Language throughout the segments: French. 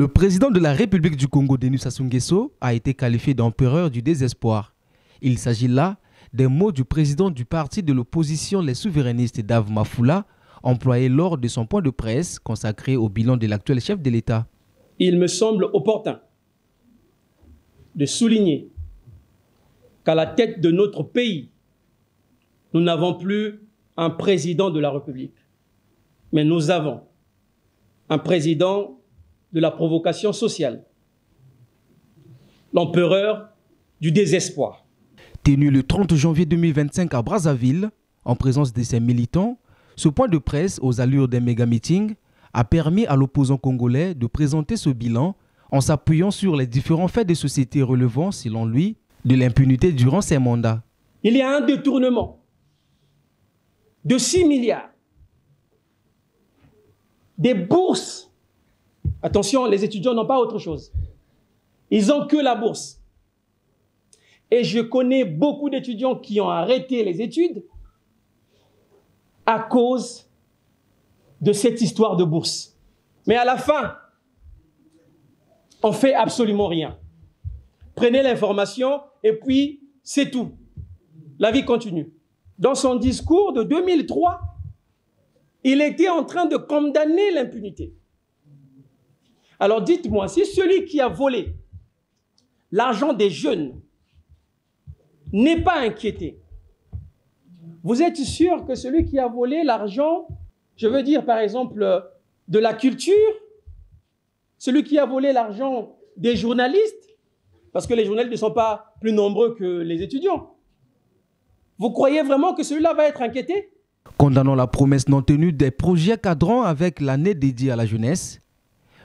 Le président de la République du Congo, Denis Sassou Nguesso, a été qualifié d'empereur du désespoir. Il s'agit là des mots du président du parti de l'opposition Les Souverainistes, Dave Mafoula, employé lors de son point de presse consacré au bilan de l'actuel chef de l'État. Il me semble opportun de souligner qu'à la tête de notre pays, nous n'avons plus un président de la République, mais nous avons un président de la provocation sociale, l'empereur du désespoir. Tenu le 30 janvier 2025 à Brazzaville, en présence de ses militants, ce point de presse aux allures d'un méga-meeting a permis à l'opposant congolais de présenter ce bilan en s'appuyant sur les différents faits de société relevant, selon lui, de l'impunité durant ses mandats. Il y a un détournement de 6 milliards, des bourses. Attention, les étudiants n'ont pas autre chose. Ils n'ont que la bourse. Et je connais beaucoup d'étudiants qui ont arrêté les études à cause de cette histoire de bourse. Mais à la fin, on ne fait absolument rien. Prenez l'information et puis c'est tout. La vie continue. Dans son discours de 2003, il était en train de condamner l'impunité. Alors dites-moi, si celui qui a volé l'argent des jeunes n'est pas inquiété, vous êtes sûr que celui qui a volé l'argent, je veux dire par exemple de la culture, celui qui a volé l'argent des journalistes, parce que les journalistes ne sont pas plus nombreux que les étudiants, vous croyez vraiment que celui-là va être inquiété? Condamnant la promesse non tenue des projets cadrans avec l'année dédiée à la jeunesse,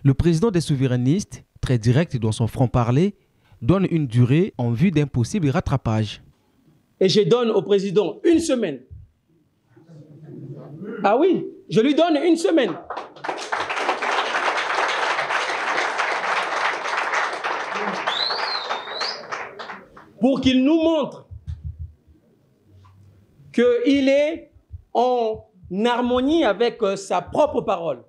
le président des souverainistes, très direct dans son franc-parler, donne une durée en vue d'un possible rattrapage. Et je donne au président une semaine. Ah oui, je lui donne une semaine. Pour qu'il nous montre qu'il est en harmonie avec sa propre parole.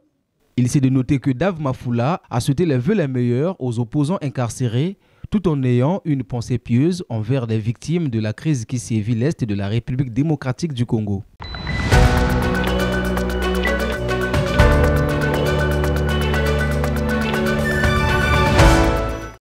Il est de noter que Dave Mafoula a souhaité les vœux les meilleurs aux opposants incarcérés, tout en ayant une pensée pieuse envers les victimes de la crise qui sévit l'Est de la République démocratique du Congo.